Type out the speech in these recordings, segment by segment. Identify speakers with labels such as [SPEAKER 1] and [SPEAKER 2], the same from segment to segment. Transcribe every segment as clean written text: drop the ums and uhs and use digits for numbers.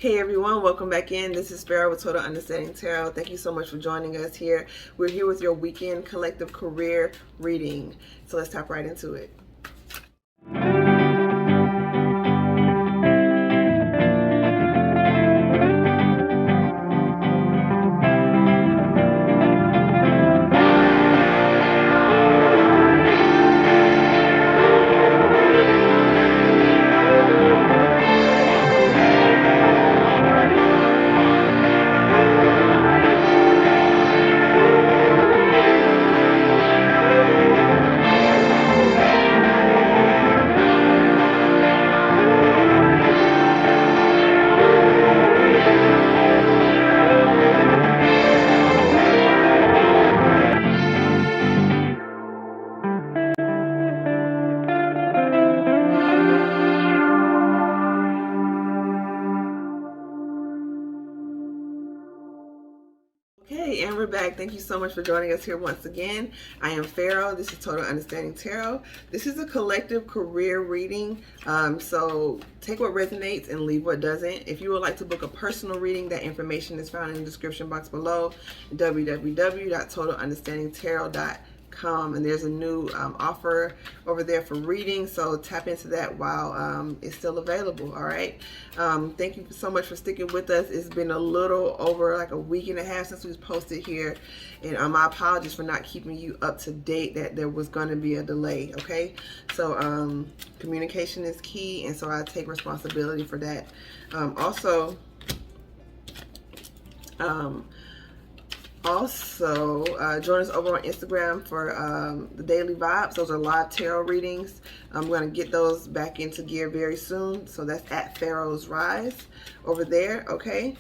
[SPEAKER 1] Hey everyone, welcome back in. This is Pharaoh with Total Understanding Tarot. Thank you so much for joining us here. We're here with your weekend collective career reading. So let's tap right into it. Okay, and we're back. Thank you so much for joining us here once again. I am Pharaoh. This is Total Understanding Tarot. This is a collective career reading. So take what resonates and leave what doesn't. If you would like to book a personal reading, that information is found in the description box below, www.TotalUnderstandingTarot.com. And there's a new offer over there for reading, so tap into that while it's still available. All right, thank you so much for sticking with us. It's been a little over like a week and a half since we've posted here, and my apologies for not keeping you up to date that there was going to be a delay. Okay, so communication is key, and so I take responsibility for that. Also, join us over on Instagram for the daily vibes. Those are live tarot readings. I'm going to get those back into gear very soon. So that's at Pharaohs Rise over there, okay?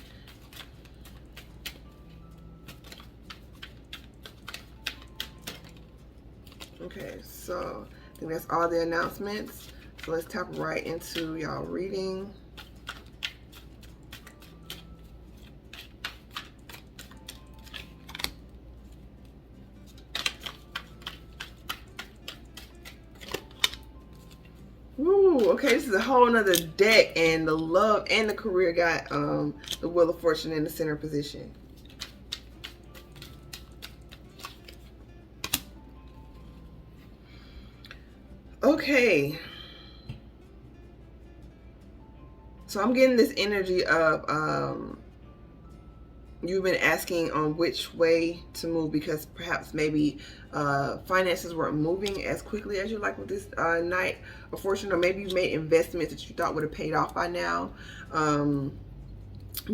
[SPEAKER 1] Okay, so I think that's all the announcements. So let's tap right into y'all reading. Ooh, okay, this is a whole nother deck, and the love and the career got the Wheel of Fortune in the center position. Okay. So I'm getting this energy of you've been asking on which way to move because perhaps maybe finances weren't moving as quickly as you like with this Knight of Fortune, or maybe you made investments that you thought would have paid off by now,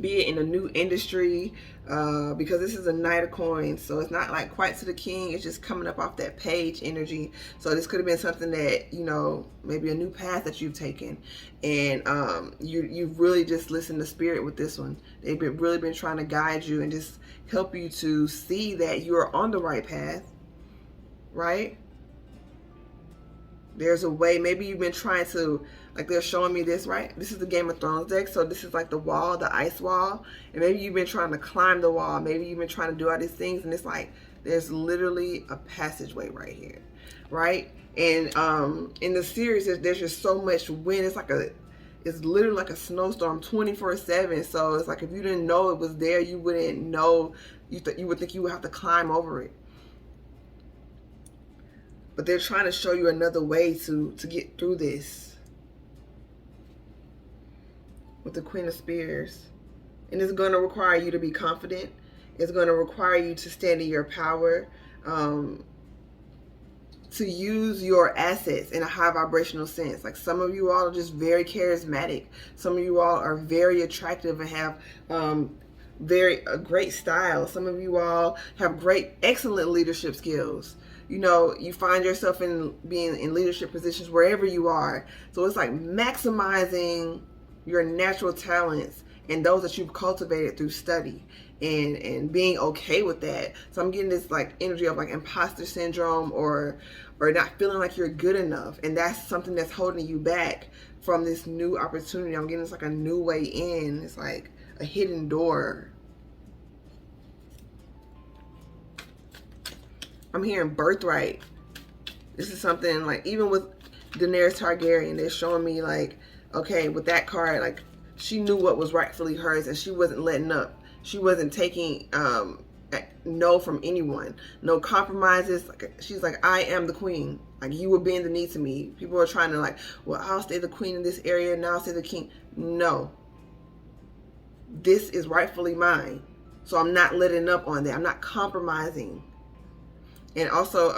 [SPEAKER 1] be it in a new industry, because this is a Knight of Coins, so it's not like quite to the king, it's just coming up off that page energy. So this could have been something that, you know, maybe a new path that you've taken, and you've really just listened to spirit with this one. They've really been trying to guide you and just help you to see that you are on the right path, right? There's a way. Maybe you've been trying to, like they're showing me this, right? This is the Game of Thrones deck. So this is like the wall, the ice wall. And maybe you've been trying to climb the wall. Maybe you've been trying to do all these things. And it's like, there's literally a passageway right here, right? And in the series, there's just so much wind. It's literally like a snowstorm 24/7. So it's like if you didn't know it was there, you wouldn't know. You would think you would have to climb over it. But they're trying to show you another way to get through this with the Queen of Spears. And it's going to require you to be confident. It's going to require you to stand in your power, to use your assets in a high vibrational sense. Like some of you all are just very charismatic. Some of you all are very attractive and have great style. Some of you all have excellent leadership skills. You know, you find yourself being in leadership positions wherever you are. So it's like maximizing your natural talents and those that you've cultivated through study and being okay with that. So I'm getting this like energy of like imposter syndrome or not feeling like you're good enough. And that's something that's holding you back from this new opportunity. I'm getting this like a new way in. It's like a hidden door. I'm hearing birthright. This is something like, even with Daenerys Targaryen, they're showing me like, okay, with that card, like she knew what was rightfully hers, and she wasn't letting up. She wasn't taking no from anyone, no compromises. Like, she's like, I am the queen. Like, you will bend the knee to me. People are trying to, like, well, I'll stay the queen in this area, and I'll stay the king. No, this is rightfully mine, so I'm not letting up on that. I'm not compromising. And also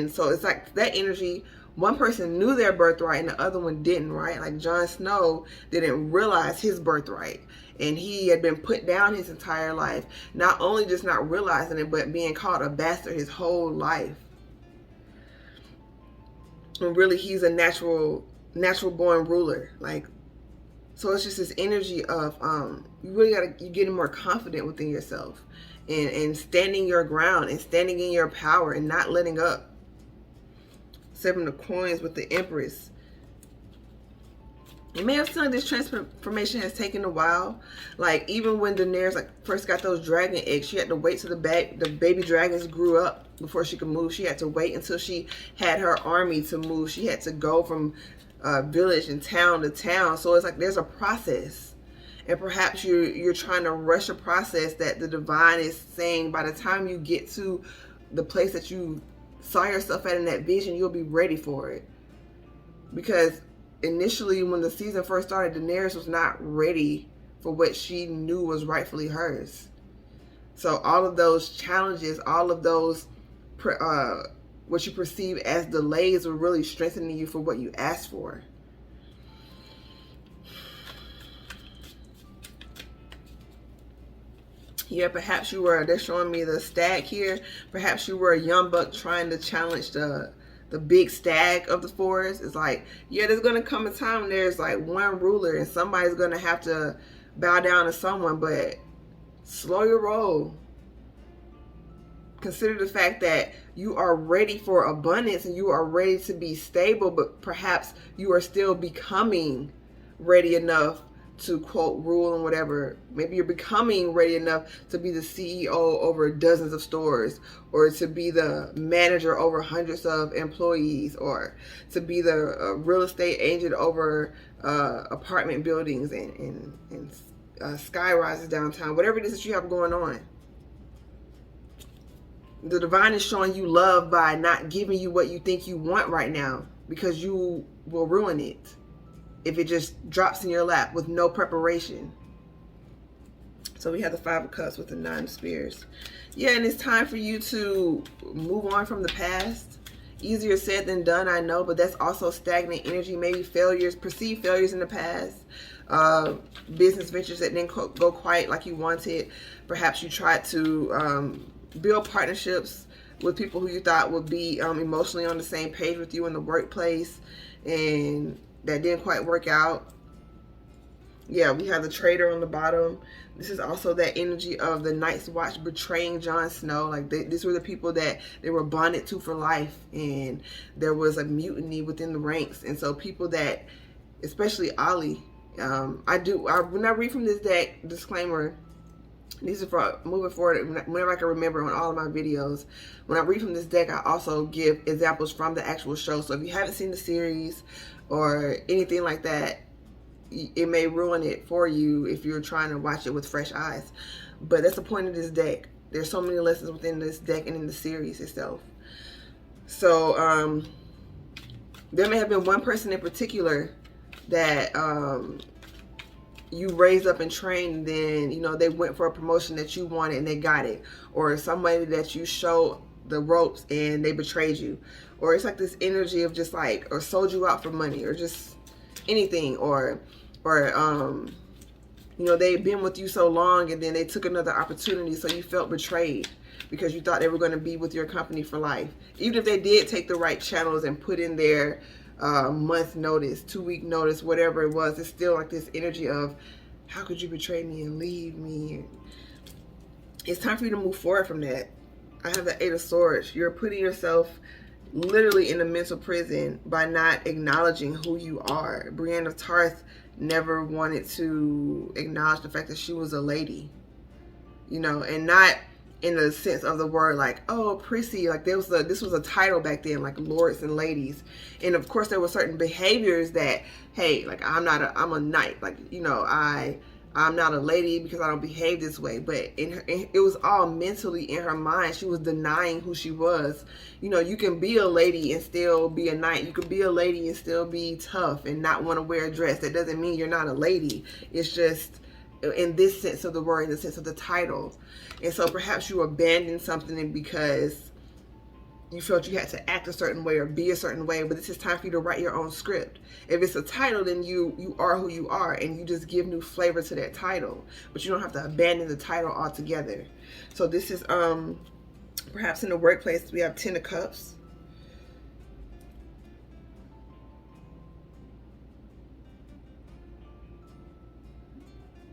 [SPEAKER 1] so it's like that energy. One person knew their birthright and the other one didn't, right? Like Jon Snow didn't realize his birthright, and he had been put down his entire life. Not only just not realizing it, but being called a bastard his whole life. And really, he's a natural born ruler. Like, so it's just this energy of you really you're getting more confident within yourself, and standing your ground and standing in your power and not letting up. 7 of coins with the Empress. It may have seemed like this transformation has taken a while. Like, even when Daenerys first got those dragon eggs, she had to wait till the baby dragons grew up before she could move. She had to wait until she had her army to move. She had to go from village and town to town. So it's like there's a process, and perhaps you're trying to rush a process that the divine is saying by the time you get to the place that you saw yourself at in that vision, you'll be ready for it. Because initially, when the season first started, Daenerys was not ready for what she knew was rightfully hers. So all of those challenges, all of those what you perceive as delays, were really strengthening you for what you asked for. Yeah, perhaps you were, they're showing me the stag here. Perhaps you were a young buck trying to challenge the big stag of the forest. It's like, yeah, there's going to come a time when there's like one ruler and somebody's going to have to bow down to someone, but slow your roll. Consider the fact that you are ready for abundance and you are ready to be stable, but perhaps you are still becoming ready enough to, quote, rule and whatever. Maybe you're becoming ready enough to be the CEO over dozens of stores, or to be the manager over hundreds of employees, or to be the real estate agent over apartment buildings and sky rises downtown. Whatever it is that you have going on. The divine is showing you love by not giving you what you think you want right now, because you will ruin it if it just drops in your lap with no preparation. So we have the 5 of Cups with the 9 of Spears. Yeah, and it's time for you to move on from the past. Easier said than done, I know, but that's also stagnant energy. Maybe failures, perceived failures in the past. Business ventures that didn't go quite like you wanted. Perhaps you tried to build partnerships with people who you thought would be emotionally on the same page with you in the workplace, and that didn't quite work out. Yeah, we have the Traitor on the bottom. This is also that energy of the Night's Watch betraying Jon Snow. Like, these were the people that they were bonded to for life, and there was a mutiny within the ranks. And so people that, especially Ollie, when I read from this deck, disclaimer, these are for moving forward, whenever I can remember on all of my videos. When I read from this deck, I also give examples from the actual show. So if you haven't seen the series or anything like that, it may ruin it for you if you're trying to watch it with fresh eyes. But that's the point of this deck. There's so many lessons within this deck and in the series itself. So there may have been one person in particular that you raised up and trained, then, you know, they went for a promotion that you wanted and they got it. Or somebody that you showed the ropes and they betrayed you. Or it's like this energy of just like, or sold you out for money, or just anything. Or you know, they've been with you so long and then they took another opportunity, so you felt betrayed because you thought they were going to be with your company for life. Even if they did take the right channels and put in their month notice, 2-week notice, whatever it was, it's still like this energy of, how could you betray me and leave me? It's time for you to move forward from that. I have the 8 of Swords. You're putting yourself literally in a mental prison by not acknowledging who you are. Brienne of Tarth never wanted to acknowledge the fact that she was a lady, you know, and not in the sense of the word, like, oh, prissy, like this was a title back then, like lords and ladies. And of course there were certain behaviors that, hey, like I'm a knight, like, you know, I'm not a lady because I don't behave this way. But it was all mentally in her mind. She was denying who she was. You know, you can be a lady and still be a knight. You can be a lady and still be tough and not want to wear a dress. That doesn't mean you're not a lady. It's just in this sense of the word, in the sense of the title. And so perhaps you abandoned something because you felt you had to act a certain way or be a certain way, but this is time for you to write your own script. If it's a title, then you are who you are, and you just give new flavor to that title, but you don't have to abandon the title altogether. So this is perhaps in the workplace, we have 10 of Cups.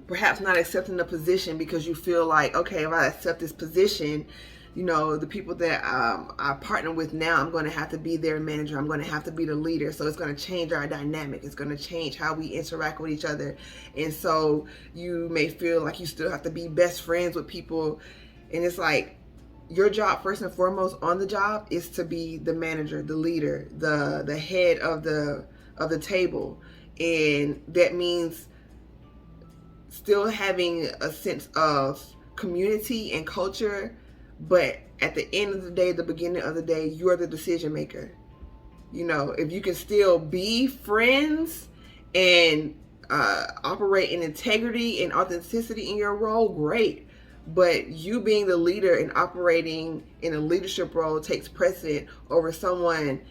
[SPEAKER 1] Perhaps not accepting the position because you feel like, okay, if I accept this position, you know, the people that I partner with now, I'm going to have to be their manager. I'm going to have to be the leader. So it's going to change our dynamic. It's going to change how we interact with each other. And so you may feel like you still have to be best friends with people. And it's like your job, first and foremost on the job, is to be the manager, the leader, the head of the table. And that means still having a sense of community and culture, but at the end of the day, the beginning of the day, you're the decision maker. You know, if you can still be friends and operate in integrity and authenticity in your role, great. But you being the leader and operating in a leadership role takes precedent over someone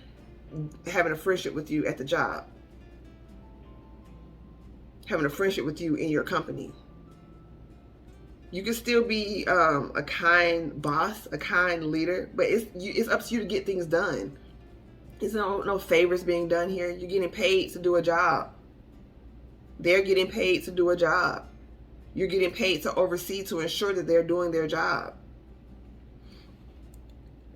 [SPEAKER 1] having a friendship with you at the job, having a friendship with you in your company. You can still be a kind boss, a kind leader, but it's up to you to get things done. There's no favors being done here. You're getting paid to do a job. They're getting paid to do a job. You're getting paid to oversee, to ensure that they're doing their job.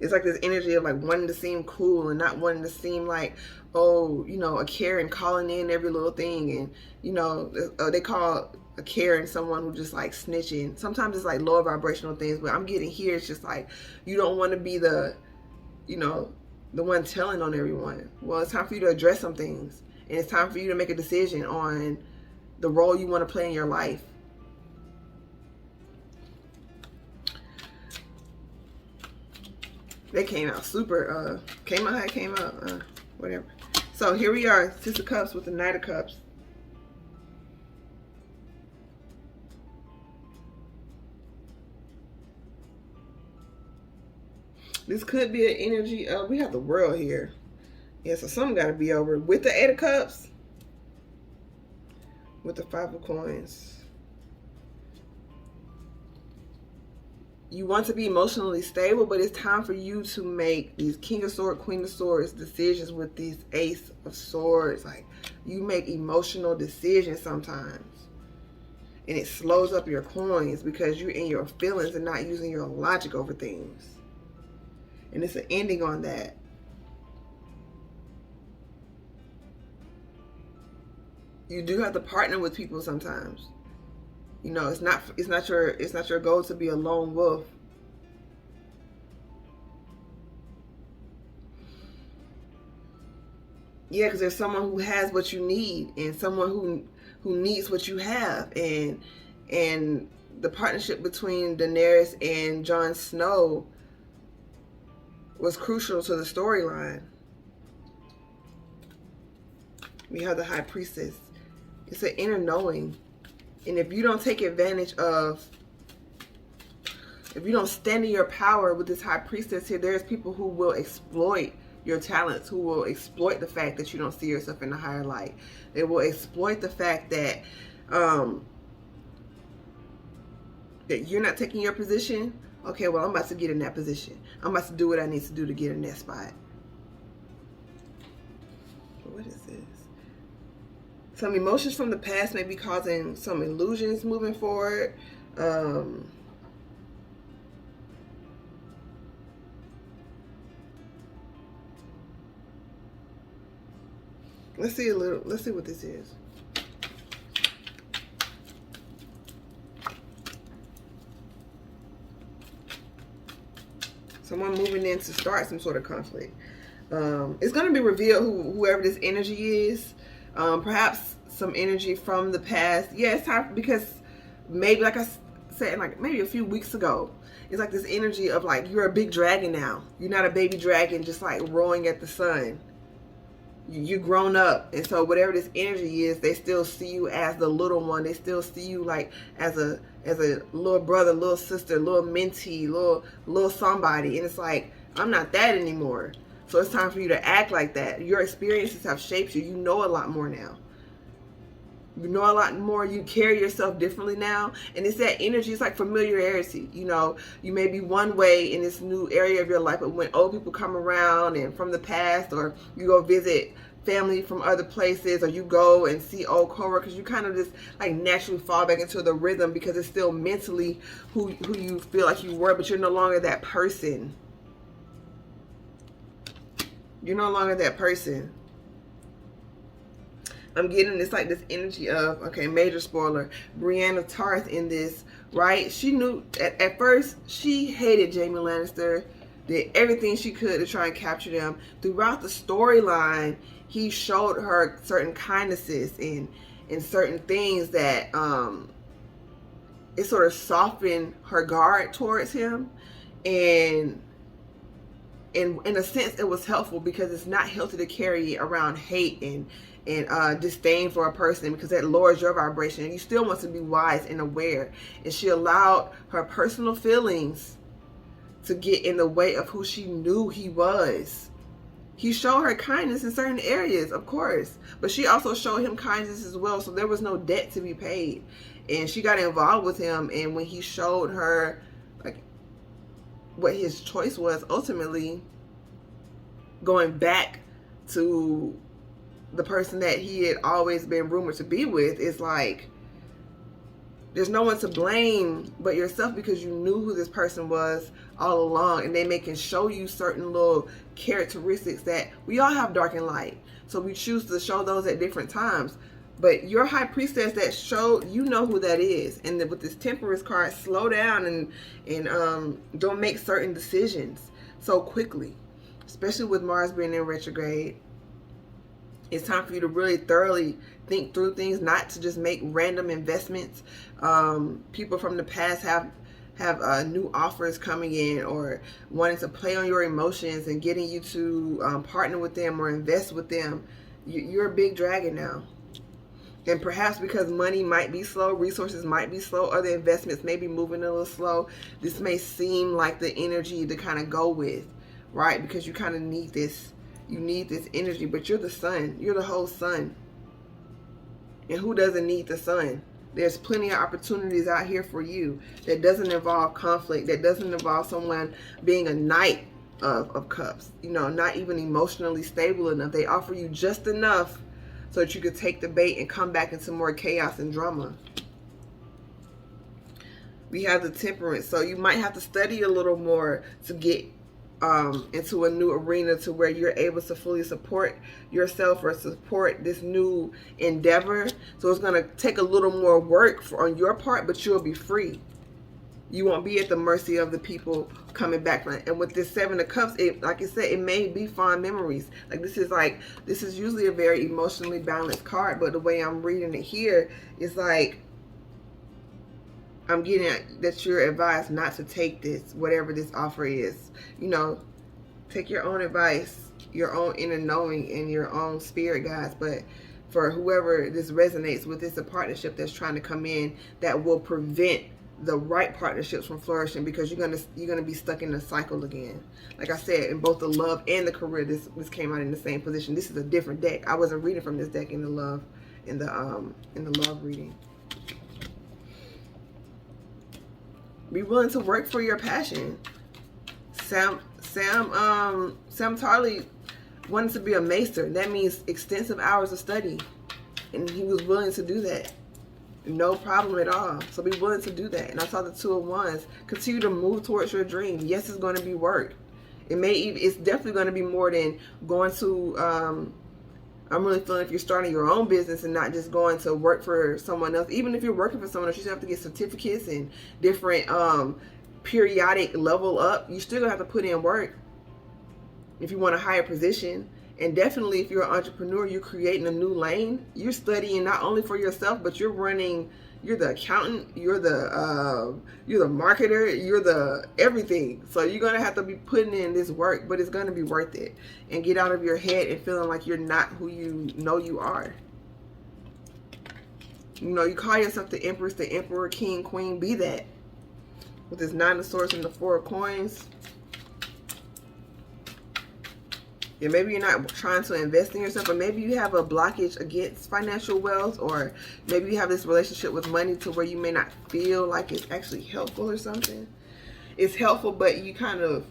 [SPEAKER 1] It's like this energy of like wanting to seem cool and not wanting to seem like, oh, you know, a Karen calling in every little thing. And, you know, they call a Karen someone who just like snitching. Sometimes it's like lower vibrational things, but I'm getting here, it's just like you don't want to be the, you know, the one telling on everyone. Well, it's time for you to address some things, and it's time for you to make a decision on the role you want to play in your life. They came out super, came out how it came out, whatever. So here we are, Six of Cups with the Knight of Cups. This could be an energy of, we have the World here. Yeah, so something got to be over. With the Eight of Cups. With the Five of Coins. You want to be emotionally stable, but it's time for you to make these King of Swords, Queen of Swords decisions with these Ace of Swords. Like, you make emotional decisions sometimes. And it slows up your coins because you're in your feelings and not using your logic over things. And it's an ending on that. You do have to partner with people sometimes. You know, it's not your goal to be a lone wolf. Yeah, because there's someone who has what you need and someone who needs what you have, and the partnership between Daenerys and Jon Snow was crucial to the storyline. We have the High Priestess. It's an inner knowing. And if you don't take advantage of, if you don't stand in your power with this High Priestess here, there's people who will exploit your talents, who will exploit the fact that you don't see yourself in a higher light. They will exploit the fact that that you're not taking your position. Okay, well, I'm about to get in that position. I'm about to do what I need to do to get in that spot. What is this? Some emotions from the past may be causing some illusions moving forward. Let's see what this is. Someone moving in to start some sort of conflict. It's going to be revealed whoever this energy is. Perhaps some energy from the past. Yeah, it's time, because maybe, like I said, like maybe a few weeks ago, it's like this energy of like, you're a big dragon now. You're not a baby dragon just like roaring at the sun. You're grown up, and so whatever this energy is, they still see you as the little one. They still see you like as a little brother, little sister, little mentee, little somebody. And it's like, I'm not that anymore. So it's time for you to act like that. Your experiences have shaped you. You know a lot more now. You know a lot more. You carry yourself differently now. And it's that energy. It's like familiarity. You know, you may be one way in this new area of your life, but when old people come around and from the past, or you go visit family from other places, or you go and see old coworkers, you kind of just like naturally fall back into the rhythm, because it's still mentally who you feel like you were, but you're no longer that person. You're no longer that person. I'm getting this like this energy of, okay, major spoiler, Brienne of Tarth in this, right? She knew at first she hated Jaime Lannister, did everything she could to try and capture them. Throughout the storyline, he showed her certain kindnesses and certain things that it sort of softened her guard towards him. And in a sense, it was helpful, because it's not healthy to carry around hate and disdain for a person, because that lowers your vibration, and you still want to be wise and aware. And she allowed her personal feelings to get in the way of who she knew he was. He showed her kindness in certain areas, of course, but she also showed him kindness as well, so there was no debt to be paid. And she got involved with him, and when he showed her like what his choice was, ultimately going back to the person that he had always been rumored to be with, is like, there's no one to blame but yourself, because you knew who this person was all along, and they can show you certain little characteristics that we all have, dark and light. So we choose to show those at different times. But your high priestess that showed, you know who that is. And with this Temperance card, slow down and don't make certain decisions so quickly, especially with Mars being in retrograde. It's time for you to really thoroughly think through things, not to just make random investments. People from the past have new offers coming in, or wanting to play on your emotions and getting you to partner with them or invest with them. You're a big dragon now. And perhaps because money might be slow, resources might be slow, other investments may be moving a little slow, this may seem like the energy to kind of go with, right? Because you kind of need this. You need this energy, but you're the sun. You're the whole sun. And who doesn't need the sun? There's plenty of opportunities out here for you that doesn't involve conflict, that doesn't involve someone being a knight of cups, you know, not even emotionally stable enough. They offer you just enough so that you could take the bait and come back into more chaos and drama. We have the Temperance, so you might have to study a little more to get into a new arena, to where you're able to fully support yourself or support this new endeavor. So it's going to take a little more work on your part, but you'll be free. You won't be at the mercy of the people coming back from it. And with this Seven of Cups, like I said, it may be fond memories. Like this is usually a very emotionally balanced card, but the way I'm reading it here is like, I'm getting that you're advised not to take this, whatever this offer is. You know, take your own advice, your own inner knowing, and your own spirit guides. But for whoever this resonates with, it's a partnership that's trying to come in that will prevent the right partnerships from flourishing, because you're gonna be stuck in a cycle again. Like I said, in both the love and the career, this came out in the same position. This is a different deck. I wasn't reading from this deck in the love reading. Be willing to work for your passion. Sam Tarly wanted to be a maester. That means extensive hours of study, and he was willing to do that. No problem at all. So be willing to do that. And I saw the Two of Wands. Continue to move towards your dream. Yes, it's going to be work. It's definitely going to be more than going to. I'm really feeling if you're starting your own business and not just going to work for someone else. Even if you're working for someone else, you still have to get certificates and different periodic level up, you still gonna have to put in work if you want a higher position. And definitely if you're an entrepreneur, you're creating a new lane. You're studying not only for yourself, but you're the accountant, you're the marketer, you're the everything. So you're gonna have to be putting in this work, but it's gonna be worth it. And get out of your head and feeling like you're not who you know you are. You know, you call yourself the Empress, the Emperor, King, Queen, be that. With this 9 of Swords and the 4 of Coins. Yeah, maybe you're not trying to invest in yourself, or maybe you have a blockage against financial wealth, or maybe you have this relationship with money to where you may not feel like it's actually helpful or something. It's helpful, but you kind of,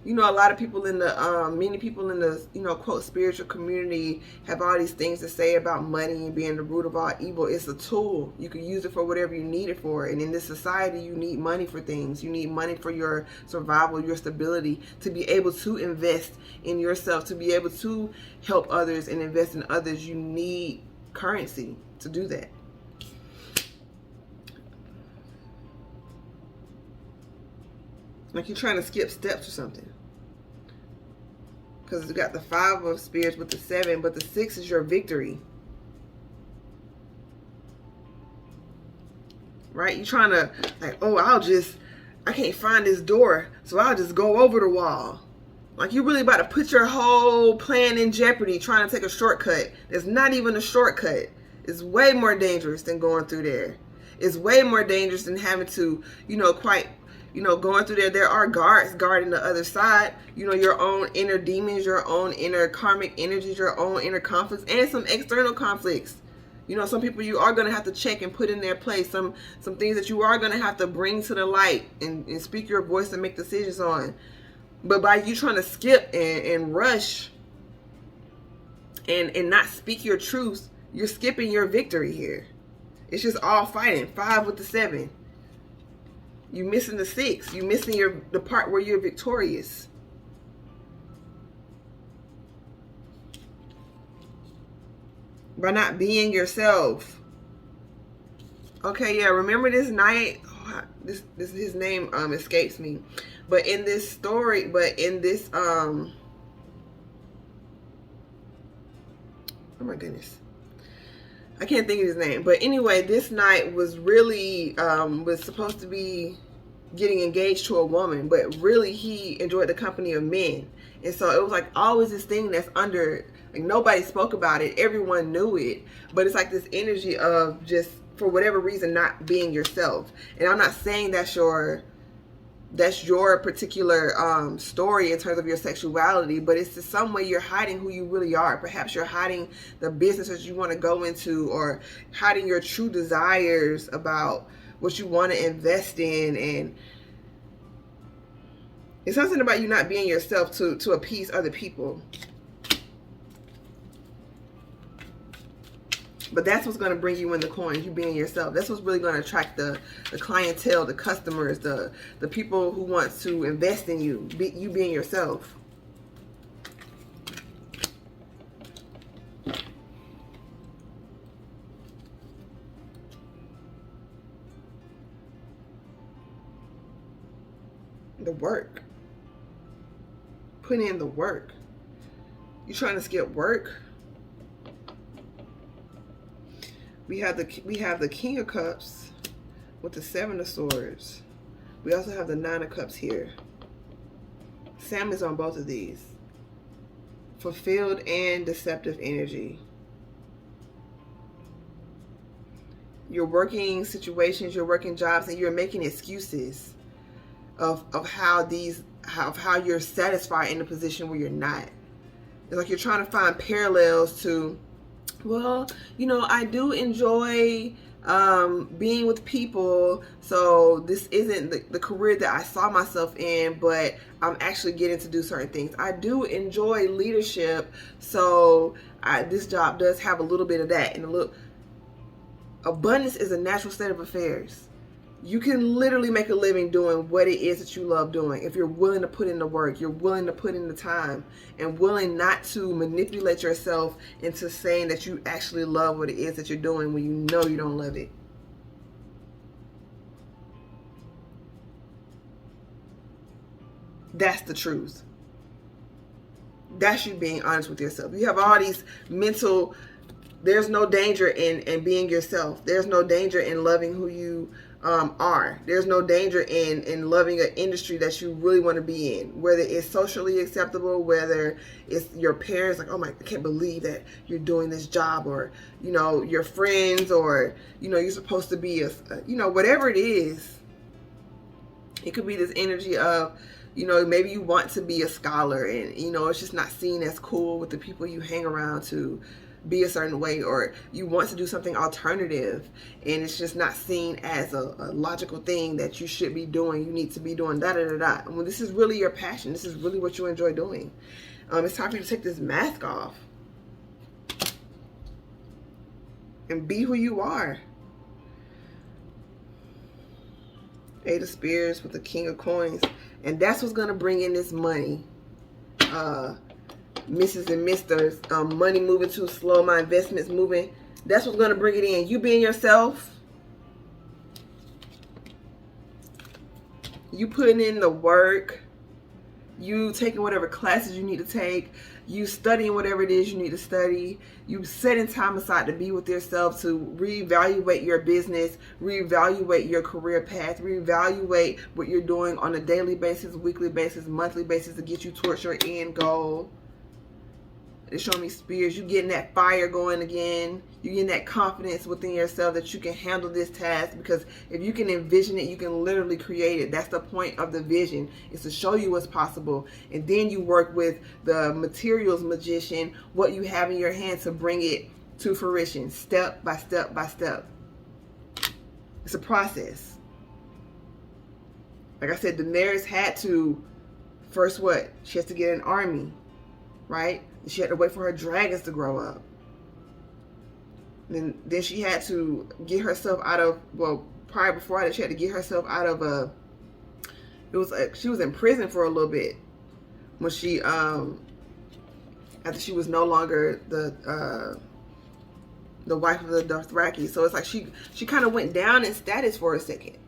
[SPEAKER 1] you know, a lot of people in the, many people in the, you know, quote, spiritual community have all these things to say about money and being the root of all evil. It's a tool. You can use it for whatever you need it for. And in this society, you need money for things. You need money for your survival, your stability, to be able to invest in yourself, to be able to help others and invest in others. You need currency to do that. Like you're trying to skip steps or something. Because it's got the 5 of Spears with the 7, but the 6 is your victory. Right? You're trying to, like, oh, I can't find this door, so I'll just go over the wall. Like you're really about to put your whole plan in jeopardy trying to take a shortcut. There's not even a shortcut. It's way more dangerous than going through there. It's way more dangerous than having to, you know, going through there. There are guards guarding the other side. You know, your own inner demons, your own inner karmic energies, your own inner conflicts, and some external conflicts. You know, some people you are going to have to check and put in their place. Some things that you are going to have to bring to the light and speak your voice and make decisions on. But by you trying to skip and rush and not speak your truth, you're skipping your victory here. It's just all fighting. 5 with the 7. You missing the 6. You missing the part where you're victorious. By not being yourself. Okay, yeah, remember this night? Oh, this his name escapes me. But in this story, oh my goodness. I can't think of his name. But anyway, this night was really, was supposed to be getting engaged to a woman, but really he enjoyed the company of men. And so it was like always this thing that's under, like nobody spoke about it. Everyone knew it. But it's like this energy of just, for whatever reason, not being yourself. And I'm not saying that's your particular story in terms of your sexuality, but it's just some way you're hiding who you really are. Perhaps you're hiding the businesses you want to go into, or hiding your true desires about what you want to invest in. And it's something about you not being yourself to appease other people. But that's what's going to bring you in the coins, you being yourself. That's what's really going to attract the clientele, the customers, the people who want to invest in you, you being yourself. The work. Put in the work. You trying to skip work? We have the King of Cups with the 7 of Swords. We also have the 9 of Cups here. Sam is on both of these. Fulfilled and deceptive energy. You're working situations, you're working jobs, and you're making excuses of how you're satisfied in a position where you're not. It's like you're trying to find parallels to, well, you know, I do enjoy being with people, so this isn't the career that I saw myself in, but I'm actually getting to do certain things. I do enjoy leadership, so this job does have a little bit of that. And abundance is a natural state of affairs. You can literally make a living doing what it is that you love doing if you're willing to put in the work, you're willing to put in the time, and willing not to manipulate yourself into saying that you actually love what it is that you're doing when you know you don't love it. That's the truth. That's you being honest with yourself. You have all these mental, there's no danger in being yourself. There's no danger in loving who you are. There's no danger in loving an industry that you really want to be in, whether it's socially acceptable, whether it's your parents, like, oh my, I can't believe that you're doing this job, or, you know, your friends, or, you know, you're supposed to be you know, whatever it is. It could be this energy of, you know, maybe you want to be a scholar, and, you know, it's just not seen as cool with the people you hang around to be a certain way, or you want to do something alternative and it's just not seen as a logical thing that you should be doing. You need to be doing da da da da. And when this is really your passion, this is really what you enjoy doing. It's time for you to take this mask off and be who you are. Eight of Spears with the King of Coins, and that's what's going to bring in this money. Mrs. and Misters, money moving too slow, my investments moving. That's what's going to bring it in. You being yourself. You putting in the work. You taking whatever classes you need to take. You studying whatever it is you need to study. You setting time aside to be with yourself, to reevaluate your business, reevaluate your career path, reevaluate what you're doing on a daily basis, weekly basis, monthly basis to get you towards your end goal. It's showing me Spears. You getting that fire going again. You getting that confidence within yourself that you can handle this task, because if you can envision it, you can literally create it. That's the point of the vision, is to show you what's possible. And then you work with the materials magician, what you have in your hand, to bring it to fruition, step by step by step. It's a process. Like I said, Daenerys had to, first what? She has to get an army, right? She had to wait for her dragons to grow up. Then she had to get herself out of, well, prior before that, she had to get herself out of it was like she was in prison for a little bit when she, after she was no longer the wife of the Dothraki. So it's like she kind of went down in status for a second.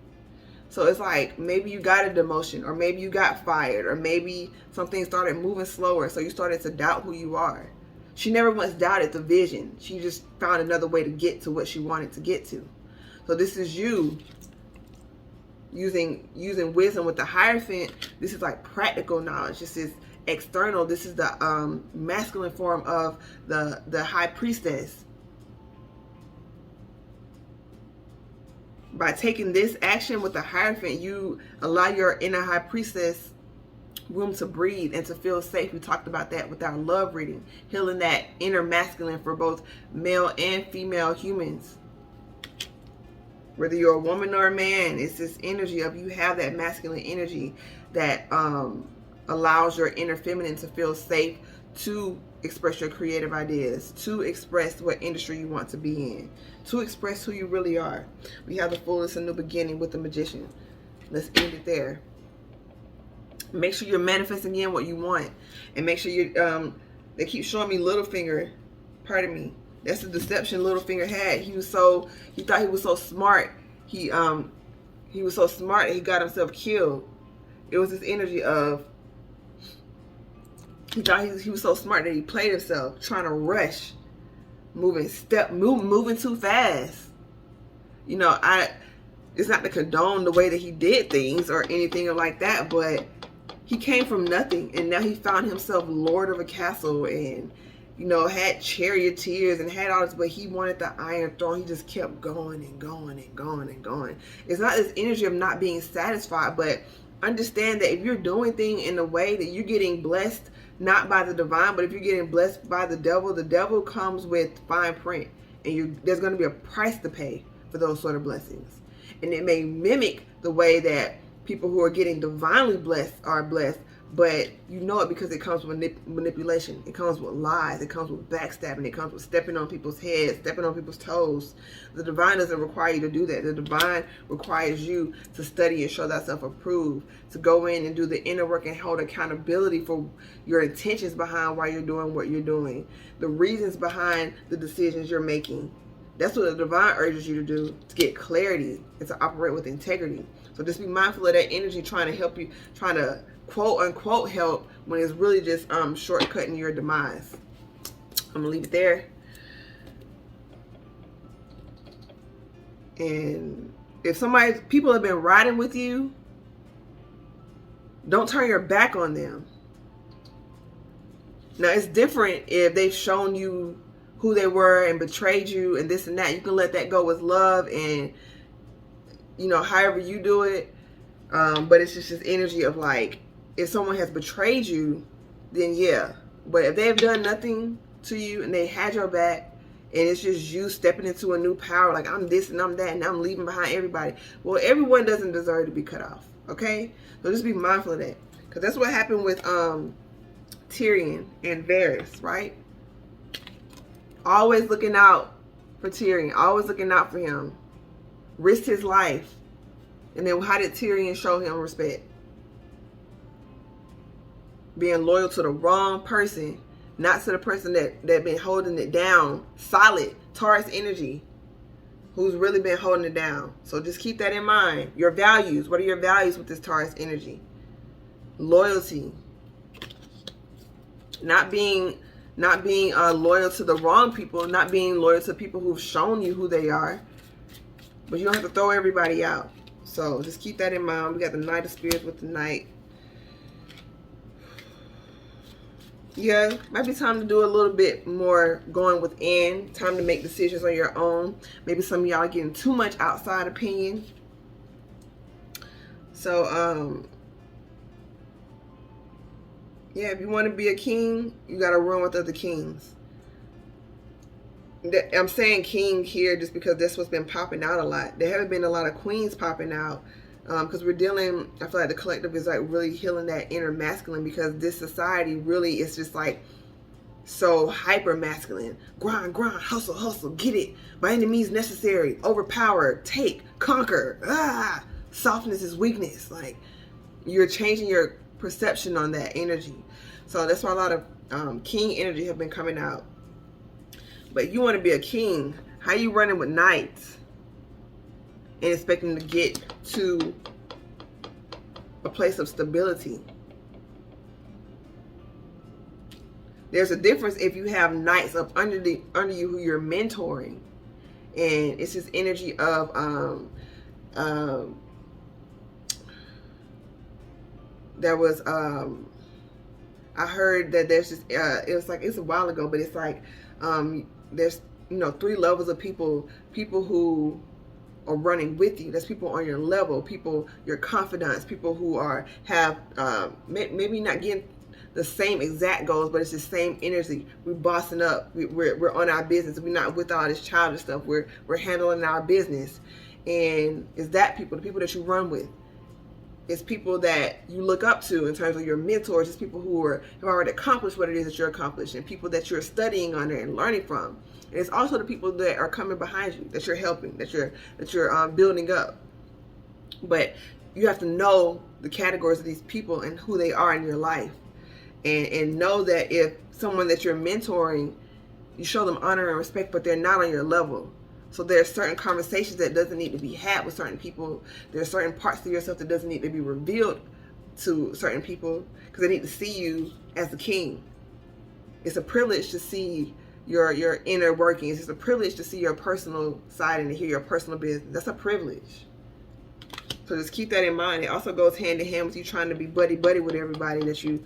[SPEAKER 1] So it's like, maybe you got a demotion, or maybe you got fired, or maybe something started moving slower, so you started to doubt who you are. She never once doubted the vision. She just found another way to get to what she wanted to get to. So this is you using wisdom with the Hierophant. This is like practical knowledge. This is external. This is the masculine form of the High Priestess. By taking this action with the Hierophant, you allow your inner High Priestess room to breathe and to feel safe. We talked about that with our love reading, healing that inner masculine for both male and female humans. Whether you're a woman or a man, it's this energy of, you have that masculine energy that allows your inner feminine to feel safe to express your creative ideas, to express what industry you want to be in, to express who you really are. We have the Fool, it's a new beginning with the Magician. Let's end it there. Make sure you're manifesting again what you want, and make sure you they keep showing me Littlefinger. Pardon me. That's the deception Littlefinger had. He thought he was so smart. He was so smart that he got himself killed. It was this energy of, he thought he was so smart that he played himself, trying to rush, moving too fast. You know, it's not to condone the way that he did things or anything like that, but he came from nothing, and now he found himself lord of a castle, and, you know, had charioteers and had all this, but he wanted the Iron Throne. He just kept going and going and going and going. It's not this energy of not being satisfied, but understand that if you're doing things in a way that you're getting blessed, not by the divine, but if you're getting blessed by the devil comes with fine print, and there's going to be a price to pay for those sort of blessings. And it may mimic the way that people who are getting divinely blessed are blessed, but you know it because it comes with manipulation. It comes with lies. It comes with backstabbing. It comes with stepping on people's heads, stepping on people's toes. The divine doesn't require you to do that. The divine requires you to study and show thyself approved, to go in and do the inner work and hold accountability for your intentions behind why you're doing what you're doing, the reasons behind the decisions you're making. That's what the divine urges you to do, to get clarity and to operate with integrity. So just be mindful of that energy trying to help you, trying to quote unquote help, when it's really just shortcutting your demise. I'm gonna leave it there. And if people have been riding with you, don't turn your back on them. Now, it's different if they've shown you who they were and betrayed you and this and that. You can let that go with love and, however you do it. But it's just this energy of like, if someone has betrayed you, then yeah. But if they have done nothing to you and they had your back and it's just you stepping into a new power, like I'm this and I'm that and I'm leaving behind everybody. Well, everyone doesn't deserve to be cut off. Okay? So just be mindful of that. Because that's what happened with Tyrion and Varys, right? Always looking out for Tyrion. Always looking out for him. Risked his life. And then how did Tyrion show him respect? Being loyal to the wrong person. Not to the person that been holding it down. Solid. Taurus energy. Who's really been holding it down. So just keep that in mind. Your values. What are your values with this Taurus energy? Loyalty. Not being loyal to the wrong people. Not being loyal to people who've shown you who they are. But you don't have to throw everybody out. So just keep that in mind. We got the Knight of Spirits with the Knight. Yeah, might be time to do a little bit more going within. Time to make decisions on your own. Maybe some of y'all are getting too much outside opinion. So, yeah, if you want to be a king, you got to run with other kings. I'm saying king here just because that's what's been popping out a lot. There haven't been a lot of queens popping out because we're dealing, I feel like the collective is like really healing that inner masculine, because this society really is just like so hyper masculine. Grind, hustle, hustle, get it by any means necessary. Overpower, take, conquer. Softness is weakness. Like, you're changing your perception on that energy. So that's why a lot of king energy have been coming out. But you want to be a king. How you running with knights and expecting to get to a place of stability? There's a difference if you have knights up under you who you're mentoring, and it's this energy of there was I heard that there's just it's a while ago, but it's like there's 3 levels of people who are running with you. That's people on your level, people, your confidants, people who have maybe not getting the same exact goals, but it's the same energy. We're bossing up. We're on our business. We're not with all this childish stuff. We're handling our business. And it's that people, the people that you run with. It's people that you look up to in terms of your mentors. It's people who have already accomplished what it is that you're accomplishing. People that you're studying under and learning from. And it's also the people that are coming behind you, that you're helping, that you're building up. But you have to know the categories of these people and who they are in your life. And know that if someone that you're mentoring, you show them honor and respect, but they're not on your level. So there are certain conversations that doesn't need to be had with certain people. There are certain parts of yourself that doesn't need to be revealed to certain people, because they need to see you as the king. It's a privilege to see your inner workings. It's a privilege to see your personal side and to hear your personal business. That's a privilege. So just keep that in mind. It also goes hand in hand with you trying to be buddy-buddy with everybody that you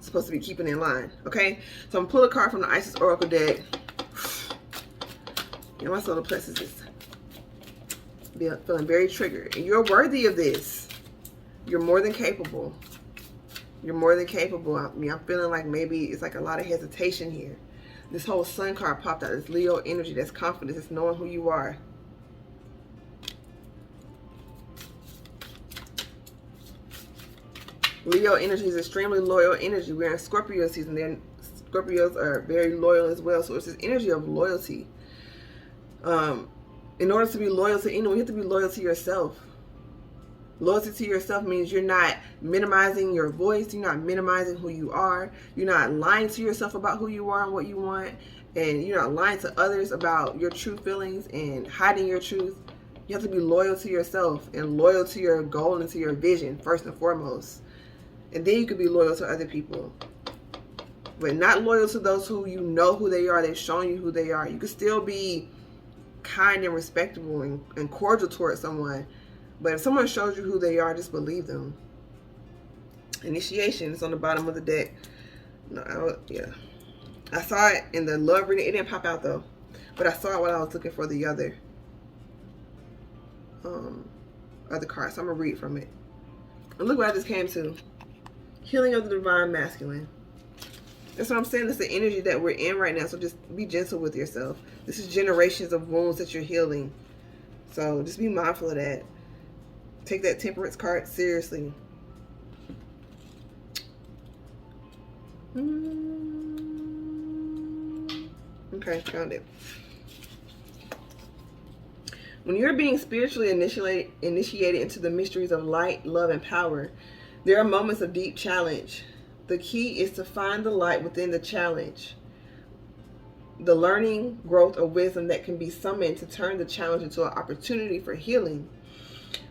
[SPEAKER 1] supposed to be keeping in line. Okay? So I'm going to pull a card from the Isis Oracle deck. My solar plexus is feeling very triggered. And you're worthy of this. You're more than capable. You're more than capable. I mean, I'm feeling like maybe it's like a lot of hesitation here. This whole Sun card popped out. This Leo energy, that's confidence. It's knowing who you are. Leo energy is extremely loyal energy. We're in Scorpio season. Scorpios are very loyal as well. So it's this energy of loyalty. In order to be loyal to anyone, you have to be loyal to yourself. Loyalty to yourself means you're not minimizing your voice. You're not minimizing who you are. You're not lying to yourself about who you are and what you want. and you're not lying to others about your true feelings and hiding your truth, you have to be loyal to yourself and loyal to your goal and to your vision first and foremost. And then you can be loyal to other people. But not loyal to those who you know who they are. They've shown you who they are. You can still be kind and respectable and cordial towards someone. But if someone shows you who they are, just believe them. Initiation is on the bottom of the deck. No, yeah. I saw it in the love reading. It didn't pop out though. But I saw it when I was looking for the other card. So I'm going to read from it. And look what I just came to. Healing of the Divine Masculine. That's what I'm saying. That's the energy that we're in right now. So just be gentle with yourself. This is generations of wounds that you're healing. So just be mindful of that. Take that Temperance card seriously. Okay, found it. When you're being spiritually initiated into the mysteries of light, love, and power, there are moments of deep challenge. The key is to find the light within the challenge, the learning, growth, or wisdom that can be summoned to turn the challenge into an opportunity for healing.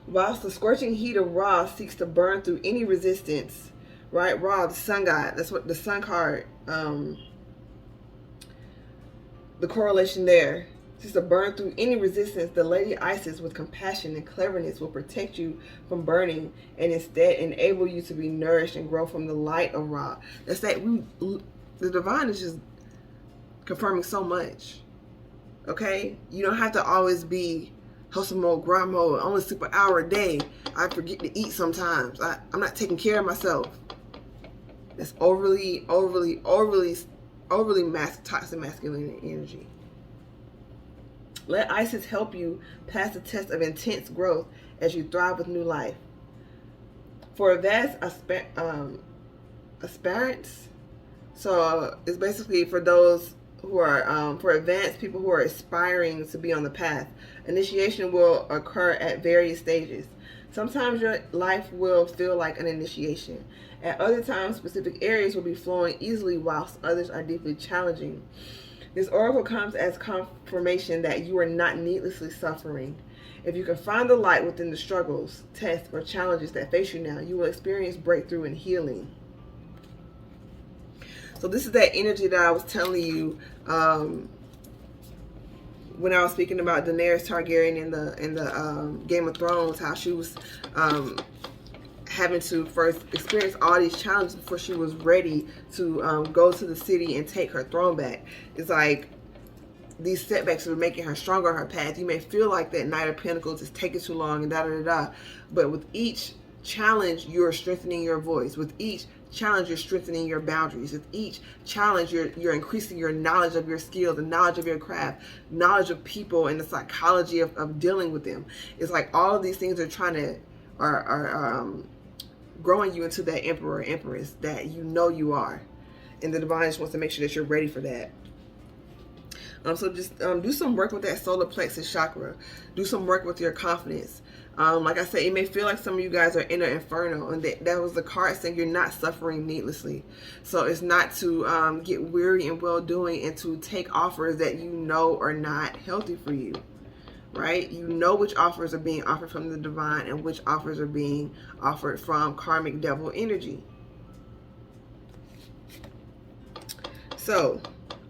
[SPEAKER 1] Whilst the scorching heat of Ra seeks to burn through any resistance, right? Ra, the sun god, that's what the sun card, the correlation there, just to burn through any resistance, the Lady Isis with compassion and cleverness will protect you from burning and instead enable you to be nourished and grow from the light of Ra. That's that the divine is just confirming so much. Okay? You don't have to always be hustle mode, grind mode, only sleep an hour a day. I forget to eat sometimes. I'm not taking care of myself. That's overly toxic masculine energy. Let Isis help you pass the test of intense growth as you thrive with new life. For advanced aspirants, so it's basically for those who are, for advanced people who are aspiring to be on the path. Initiation will occur at various stages. Sometimes your life will feel like an initiation. At other times, specific areas will be flowing easily, whilst others are deeply challenging. This oracle comes as confirmation that you are not needlessly suffering. If you can find the light within the struggles, tests, or challenges that face you now, you will experience breakthrough and healing. So this is that energy that I was telling you when I was speaking about Daenerys Targaryen in the Game of Thrones, how she was having to first experience all these challenges before she was ready to go to the city and take her throne back. It's like these setbacks are making her stronger on her path. You may feel like that Knight of Pentacles is taking too long and da-da-da-da. But with each challenge, you're strengthening your voice. With each challenge, you're strengthening your boundaries. With each challenge, you're increasing your knowledge of your skills, the knowledge of your craft, knowledge of people, and the psychology of dealing with them. It's like all of these things are trying to are growing you into that emperor or empress that you know you are. And the divine just wants to make sure that you're ready for that. So just do some work with that solar plexus chakra. Do some work with your confidence. Like I said, it may feel like some of you guys are in an inferno, and that was the card saying you're not suffering needlessly. So it's not to get weary in well-doing and to take offers that you know are not healthy for you. Right? You know which offers are being offered from the divine and which offers are being offered from karmic devil energy. So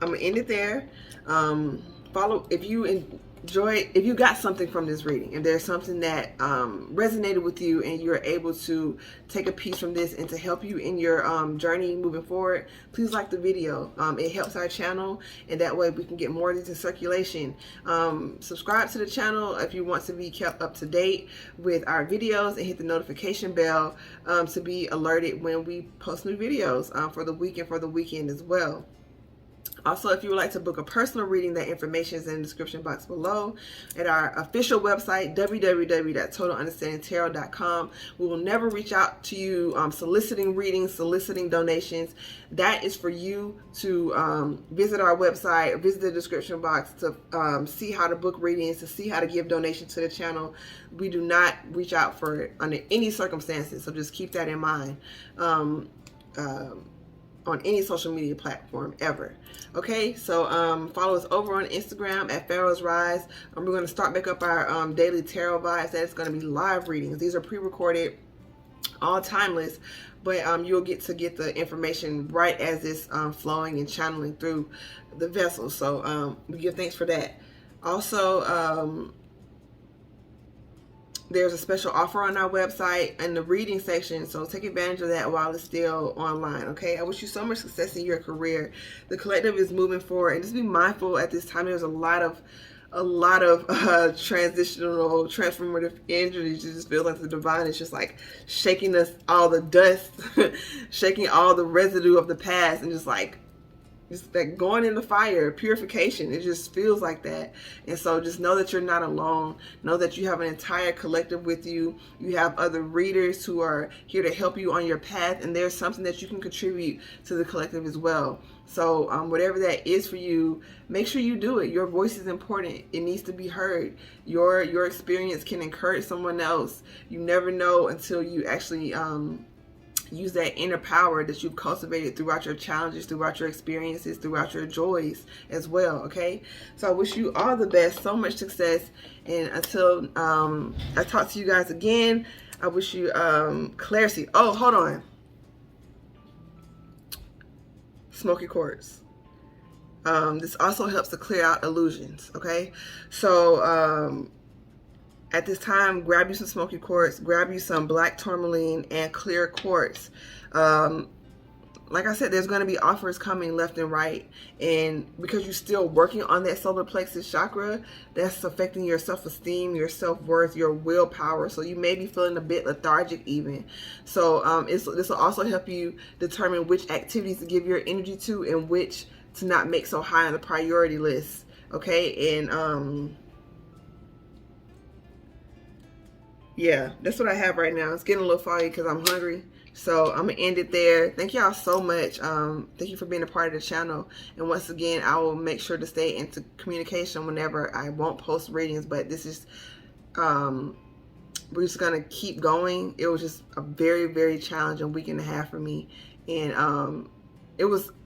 [SPEAKER 1] I'm gonna end it there. Follow if you if you got something from this reading, and there's something that resonated with you and you're able to take a piece from this and to help you in your journey moving forward, please like the video. It helps our channel, and that way we can get more into circulation. Subscribe to the channel if you want to be kept up to date with our videos, and hit the notification bell to be alerted when we post new videos for the week and for the weekend as well. Also, if you would like to book a personal reading, that information is in the description box below. At our official website, www.TotalUnderstandingTarot.com. We will never reach out to you soliciting readings, soliciting donations. That is for you to visit our website, visit the description box to see how to book readings, to see how to give donations to the channel. We do not reach out for it under any circumstances, so just keep that in mind. on any social media platform ever. Okay, so follow us over on Instagram at Pharaohs Rise. We're going to start back up our daily tarot vibes. That is going to be live readings. These are pre-recorded, all timeless, but you'll get the information right as it's flowing and channeling through the vessel. So we give thanks for that. Also, there's a special offer on our website in the reading section, so take advantage of that while it's still online. Okay, I wish you so much success in your career. The collective is moving forward, and just be mindful at this time. There's a lot of transitional, transformative energies. It just feels like the divine is just like shaking us, all the dust, shaking all the residue of the past, and just like going in the fire, purification. It just feels like that. And so just know that you're not alone. Know that you have an entire collective with you. You have other readers who are here to help you on your path, and there's something that you can contribute to the collective as well. So whatever that is for you, make sure you do it. Your voice is important. It needs to be heard. Your experience can encourage someone else. You never know until you actually use that inner power that you've cultivated throughout your challenges, throughout your experiences, throughout your joys as well. Okay, so I wish you all the best, so much success, and until I talk to you guys again, I wish you clarity. Oh, hold on. Smoky quartz. This also helps to clear out illusions. Okay, so at this time, grab you some smoky quartz, grab you some black tourmaline and clear quartz. Like I said, there's going to be offers coming left and right, and because you're still working on that solar plexus chakra, that's affecting your self-esteem, your self-worth, your willpower. So you may be feeling a bit lethargic even. So this will also help you determine which activities to give your energy to and which to not make so high on the priority list. Okay, and yeah, that's what I have right now. It's getting a little foggy because I'm hungry. So I'm going to end it there. Thank y'all so much. Thank you for being a part of the channel. And once again, I will make sure to stay into communication whenever I won't post readings. But this is, we're just going to keep going. It was just a very, very challenging week and a half for me. And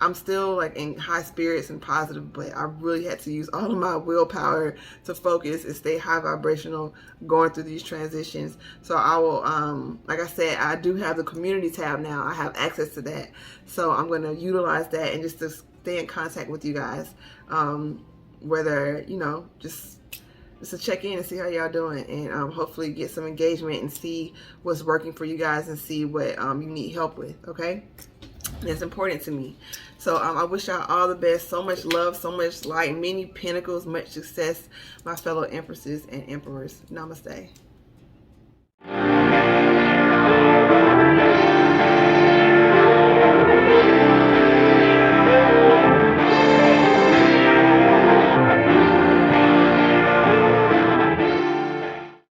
[SPEAKER 1] I'm still like in high spirits and positive, but I really had to use all of my willpower to focus and stay high vibrational going through these transitions. So I will, like I said, I do have the community tab now. I have access to that. So I'm going to utilize that and just to stay in contact with you guys. Whether, just to check in and see how y'all doing, and hopefully get some engagement and see what's working for you guys and see what you need help with. Okay. That's important to me. So I wish y'all all the best. So much love, so much light, many pentacles, much success, my fellow empresses and emperors. Namaste.